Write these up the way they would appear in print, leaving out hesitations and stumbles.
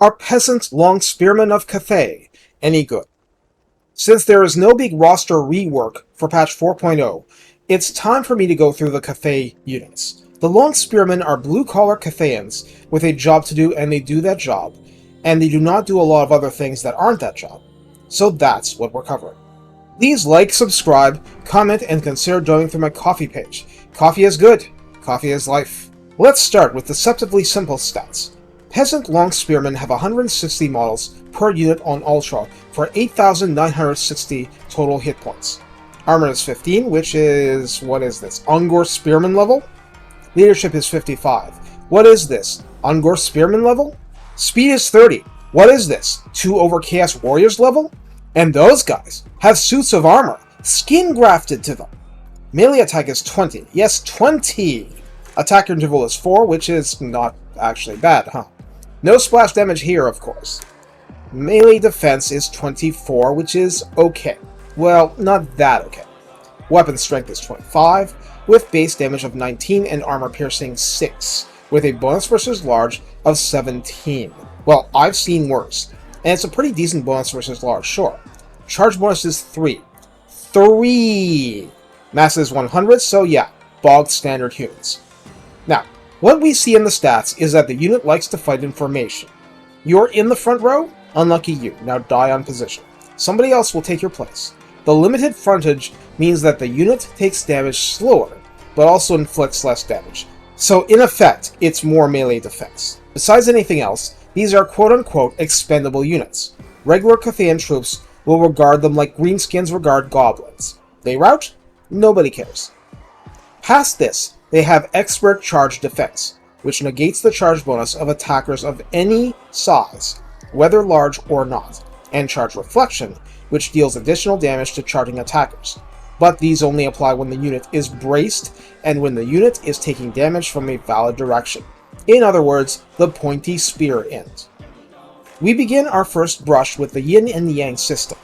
Are Peasant long Spearmen of Cathay any good? Since there is no big roster rework for patch 4.0, it's time for me to go through the Cathay units. The long Spearmen are blue-collar Cathayans with a job to do, and they do that job, and they do not do a lot of other things that aren't that job. So that's what we're covering. Please like, subscribe, comment, and consider joining through my Ko-fi page. Coffee is good. Coffee is life. Let's start with deceptively simple stats. Peasant Long Spearmen have 160 models per unit on Ultra for 8,960 total hit points. Armor is 15, which is, what is this, Ungor Spearman level? Leadership is 55. What is this, Ungor Spearman level? Speed is 30. What is this, 2 over Chaos Warriors level? And those guys have suits of armor, skin grafted to them. Melee attack is 20. Yes, 20! Attack interval is 4, which is not actually bad, huh? No splash damage here, of course. Melee defense is 24, which is okay. Well, not that okay. Weapon strength is 25, with base damage of 19 and armor piercing 6, with a bonus versus large of 17. Well, I've seen worse, and it's a pretty decent bonus versus large, sure. Charge bonus is 3. 3! Mass is 100, so yeah, bogged standard humans. Now, what we see in the stats is that the unit likes to fight in formation. You're in the front row? Unlucky you. Now die on position. Somebody else will take your place. The limited frontage means that the unit takes damage slower, but also inflicts less damage. So in effect, it's more melee defense. Besides anything else, these are quote-unquote expendable units. Regular Cathayan troops will regard them like greenskins regard goblins. They rout? Nobody cares. Past this, they have expert charge defense, which negates the charge bonus of attackers of any size, whether large or not, and charge reflection, which deals additional damage to charging attackers. But these only apply when the unit is braced and when the unit is taking damage from a valid direction. In other words, the pointy spear end. We begin our first brush with the Yin and Yang system.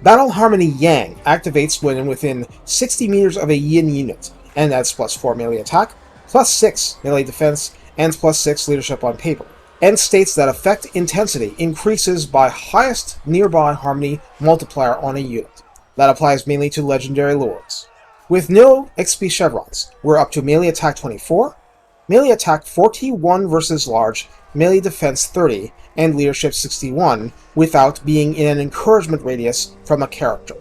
Battle Harmony Yang activates when within 60 meters of a Yin unit, and adds plus 4 melee attack, plus 6 melee defense, and plus 6 leadership on paper, and states that effect intensity increases by highest nearby harmony multiplier on a unit. That applies mainly to legendary lords. With no XP chevrons, we're up to melee attack 24, melee attack 41 versus large, melee defense 30, and leadership 61, without being in an encouragement radius from a character.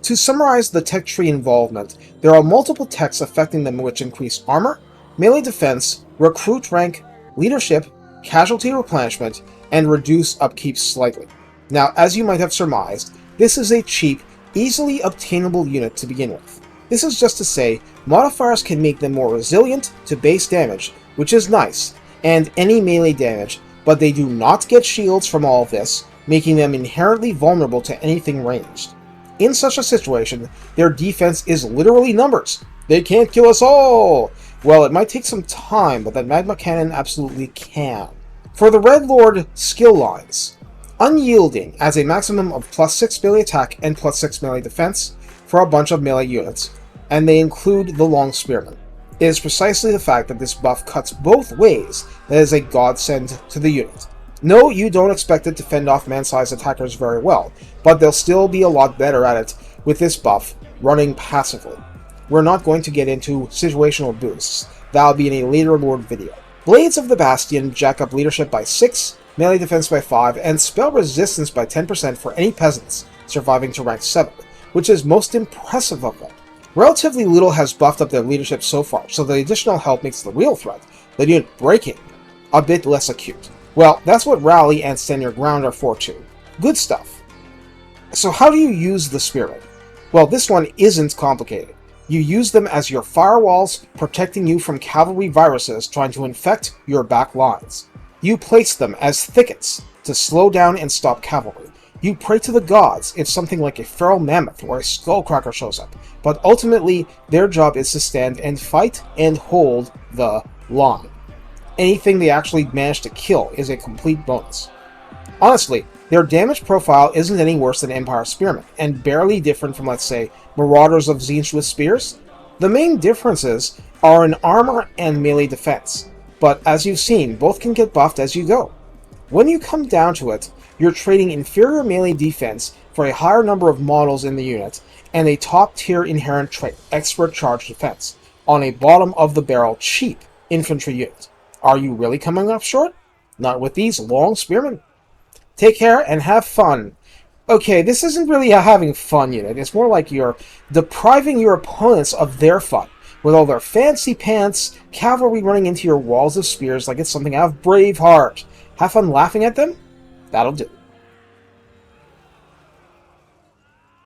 To summarize the tech tree involvement, there are multiple techs affecting them which increase armor, melee defense, recruit rank, leadership, casualty replenishment, and reduce upkeep slightly. Now, as you might have surmised, this is a cheap, easily obtainable unit to begin with. This is just to say, modifiers can make them more resilient to base damage, which is nice, and any melee damage, but they do not get shields from all of this, making them inherently vulnerable to anything ranged. In such a situation, their defense is literally numbers. They can't kill us all! Well, it might take some time, but that magma cannon absolutely can. For the Red Lord skill lines, Unyielding adds a maximum of plus 6 melee attack and plus 6 melee defense for a bunch of melee units, and they include the Long Spearmen. It is precisely the fact that this buff cuts both ways that is a godsend to the unit. No, you don't expect it to fend off man-sized attackers very well, but they'll still be a lot better at it with this buff running passively. We're not going to get into situational boosts. That'll be in a later Lord video. Blades of the Bastion jack up leadership by 6, melee defense by 5, and spell resistance by 10% for any peasants surviving to rank 7, which is most impressive of them. Relatively little has buffed up their leadership so far, so the additional help makes the real threat, the unit breaking, a bit less acute. Well, that's what Rally and Stand Your Ground are for too. Good stuff. So how do you use the Spearmen? Well, this one isn't complicated. You use them as your firewalls, protecting you from cavalry viruses trying to infect your back lines. You place them as thickets to slow down and stop cavalry. You pray to the gods if something like a feral mammoth or a skullcracker shows up, but ultimately their job is to stand and fight and hold the line. Anything they actually manage to kill is a complete bonus. Honestly, their damage profile isn't any worse than Empire Spearmen, and barely different from, let's say, Marauders of Tzeentch with spears. The main differences are in armor and melee defense, but as you've seen, both can get buffed as you go. When you come down to it, you're trading inferior melee defense for a higher number of models in the unit, and a top-tier inherent trait, expert charge defense, on a bottom-of-the-barrel cheap infantry unit. Are you really coming up short? Not with these long spearmen. Take care and have fun. Okay, this isn't really a having fun unit. It's more like you're depriving your opponents of their fun, with all their fancy pants cavalry running into your walls of spears like it's something out of Braveheart. Have fun laughing at them? That'll do.